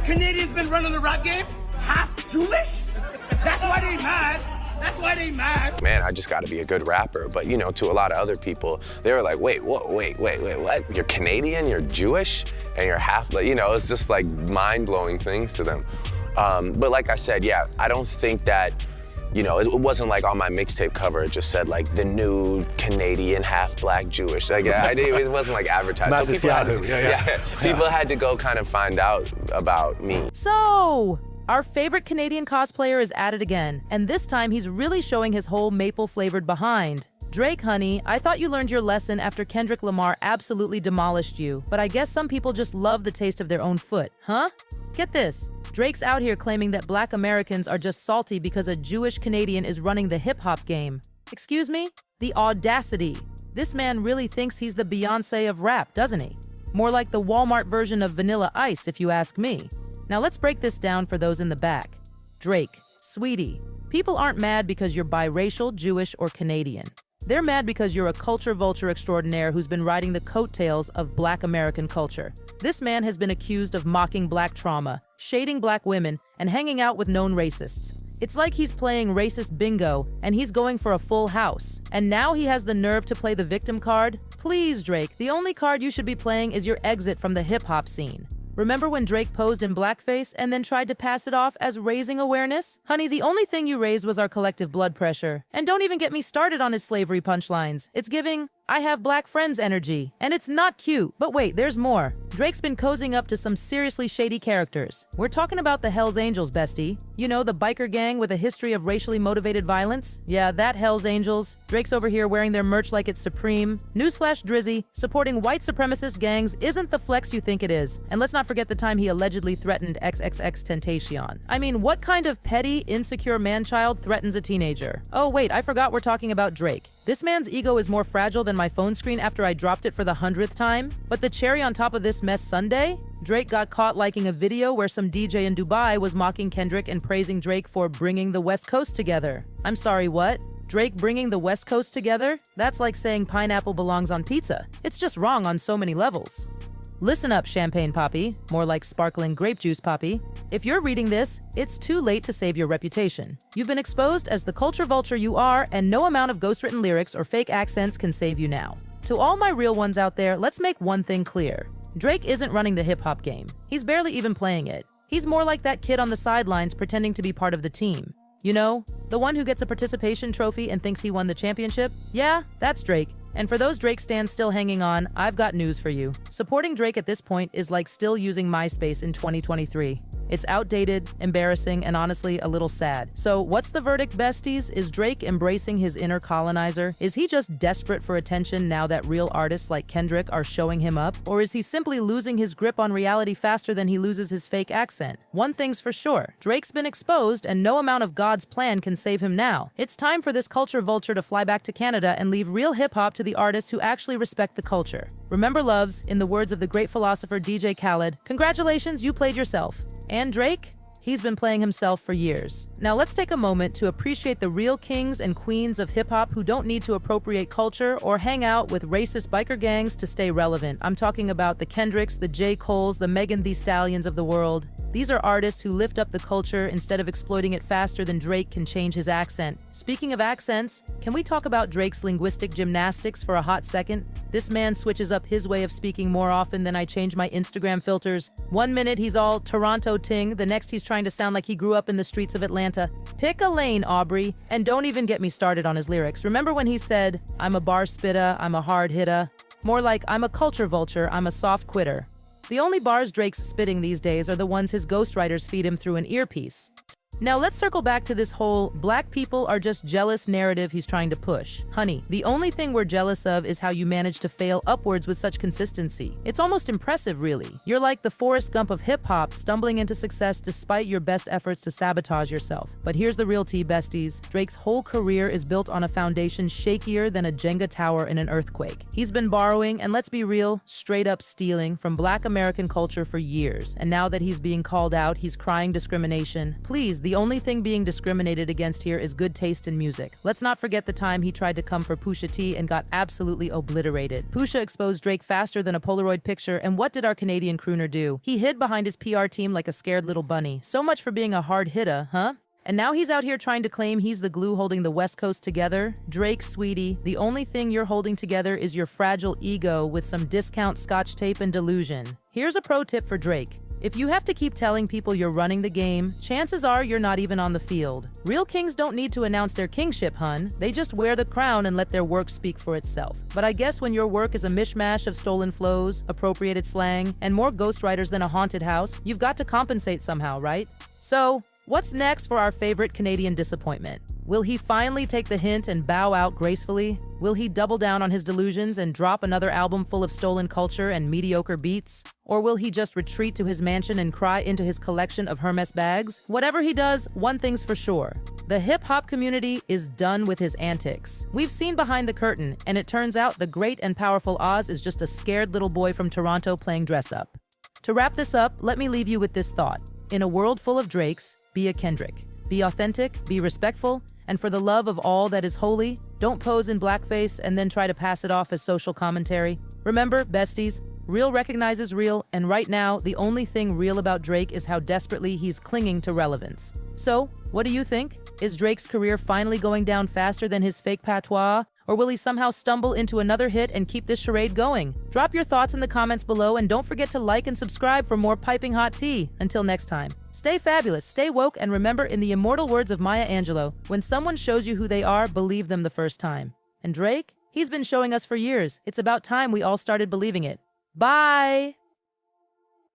Canadians been running the rap game? Half Jewish? That's why they mad. That's why they mad. Man, I just got to be a good rapper. But, you know, to a lot of other people, they were like, wait, what? You're Canadian, you're Jewish, and you're half, you know, it's just like mind-blowing things to them. But like I said, yeah, I don't think that, you know, it wasn't like on my mixtape cover, it just said like the new Canadian half-black Jewish. Like, it wasn't like advertised. So people had to go kind of find out about me. So, our favorite Canadian cosplayer is at it again, and this time he's really showing his whole maple-flavored behind. Drake, honey, I thought you learned your lesson after Kendrick Lamar absolutely demolished you, but I guess some people just love the taste of their own foot, huh? Get this. Drake's out here claiming that Black Americans are just salty because a Jewish Canadian is running the hip-hop game. Excuse me? The audacity. This man really thinks he's the Beyoncé of rap, doesn't he? More like the Walmart version of Vanilla Ice, if you ask me. Now let's break this down for those in the back. Drake, sweetie, people aren't mad because you're biracial, Jewish, or Canadian. They're mad because you're a culture vulture extraordinaire who's been riding the coattails of Black American culture. This man has been accused of mocking Black trauma, shading Black women, and hanging out with known racists. It's like he's playing racist bingo, and he's going for a full house. And now he has the nerve to play the victim card? Please, Drake, the only card you should be playing is your exit from the hip-hop scene. Remember when Drake posed in blackface and then tried to pass it off as raising awareness? Honey, the only thing you raised was our collective blood pressure. And don't even get me started on his slavery punchlines. It's giving, I have Black friends energy. And it's not cute. But wait, there's more. Drake's been cozying up to some seriously shady characters. We're talking about the Hells Angels, bestie. You know, the biker gang with a history of racially motivated violence? Yeah, that Hells Angels. Drake's over here wearing their merch like it's supreme. Newsflash, Drizzy, supporting white supremacist gangs isn't the flex you think it is. And let's not forget the time he allegedly threatened XXXTentacion. I mean, what kind of petty, insecure man-child threatens a teenager? Oh wait, I forgot we're talking about Drake. This man's ego is more fragile than my phone screen after I dropped it for the 100th time. But the cherry on top of this mess Sunday? Drake got caught liking a video where some DJ in Dubai was mocking Kendrick and praising Drake for bringing the West Coast together. I'm sorry, what? Drake bringing the West Coast together? That's like saying pineapple belongs on pizza. It's just wrong on so many levels. Listen up, Champagne Poppy, more like sparkling grape juice Poppy. If you're reading this, it's too late to save your reputation. You've been exposed as the culture vulture you are, and no amount of ghostwritten lyrics or fake accents can save you now. To all my real ones out there, let's make one thing clear. Drake isn't running the hip-hop game. He's barely even playing it. He's more like that kid on the sidelines pretending to be part of the team. You know, the one who gets a participation trophy and thinks he won the championship? Yeah, that's Drake. And for those Drake stans still hanging on, I've got news for you. Supporting Drake at this point is like still using MySpace in 2023. It's outdated, embarrassing, and honestly a little sad. So what's the verdict, besties? Is Drake embracing his inner colonizer? Is he just desperate for attention now that real artists like Kendrick are showing him up? Or is he simply losing his grip on reality faster than he loses his fake accent? One thing's for sure, Drake's been exposed and no amount of God's plan can save him now. It's time for this culture vulture to fly back to Canada and leave real hip-hop to the artists who actually respect the culture. Remember, loves, in the words of the great philosopher DJ Khaled, congratulations, you played yourself. And Drake? He's been playing himself for years. Now let's take a moment to appreciate the real kings and queens of hip-hop who don't need to appropriate culture or hang out with racist biker gangs to stay relevant. I'm talking about the Kendricks, the J. Coles, the Megan Thee Stallions of the world. These are artists who lift up the culture instead of exploiting it faster than Drake can change his accent. Speaking of accents, can we talk about Drake's linguistic gymnastics for a hot second? This man switches up his way of speaking more often than I change my Instagram filters. One minute he's all Toronto ting, the next he's trying to sound like he grew up in the streets of Atlanta. Pick a lane, Aubrey. And don't even get me started on his lyrics. Remember when he said, I'm a bar spitter, I'm a hard hitter? More like, I'm a culture vulture, I'm a soft quitter. The only bars Drake's spitting these days are the ones his ghostwriters feed him through an earpiece. Now let's circle back to this whole black people are just jealous narrative he's trying to push. Honey, the only thing we're jealous of is how you manage to fail upwards with such consistency. It's almost impressive, really. You're like the Forrest Gump of hip-hop, stumbling into success despite your best efforts to sabotage yourself. But here's the real tea, besties. Drake's whole career is built on a foundation shakier than a Jenga tower in an earthquake. He's been borrowing, and let's be real, straight up stealing from Black American culture for years. And now that he's being called out, he's crying discrimination. Please, The only thing being discriminated against here is good taste in music. Let's not forget the time he tried to come for Pusha T and got absolutely obliterated. Pusha exposed Drake faster than a Polaroid picture, and what did our Canadian crooner do? He hid behind his PR team like a scared little bunny. So much for being a hard hitter, huh? And now he's out here trying to claim he's the glue holding the West Coast together? Drake, sweetie, the only thing you're holding together is your fragile ego with some discount scotch tape and delusion. Here's a pro tip for Drake. If you have to keep telling people you're running the game, chances are you're not even on the field. Real kings don't need to announce their kingship, hun. They just wear the crown and let their work speak for itself. But I guess when your work is a mishmash of stolen flows, appropriated slang, and more ghostwriters than a haunted house, you've got to compensate somehow, right? So, what's next for our favorite Canadian disappointment? Will he finally take the hint and bow out gracefully? Will he double down on his delusions and drop another album full of stolen culture and mediocre beats? Or will he just retreat to his mansion and cry into his collection of Hermes bags? Whatever he does, one thing's for sure. The hip-hop community is done with his antics. We've seen behind the curtain, and it turns out the great and powerful Oz is just a scared little boy from Toronto playing dress-up. To wrap this up, let me leave you with this thought. In a world full of Drakes, be a Kendrick. Be authentic, be respectful, and for the love of all that is holy, don't pose in blackface and then try to pass it off as social commentary. Remember, besties, real recognizes real, and right now, the only thing real about Drake is how desperately he's clinging to relevance. So, what do you think? Is Drake's career finally going down faster than his fake patois? Or will he somehow stumble into another hit and keep this charade going? Drop your thoughts in the comments below and don't forget to like and subscribe for more piping hot tea. Until next time, stay fabulous, stay woke, and remember, in the immortal words of Maya Angelou, when someone shows you who they are, believe them the first time. And Drake? He's been showing us for years. It's about time we all started believing it. Bye!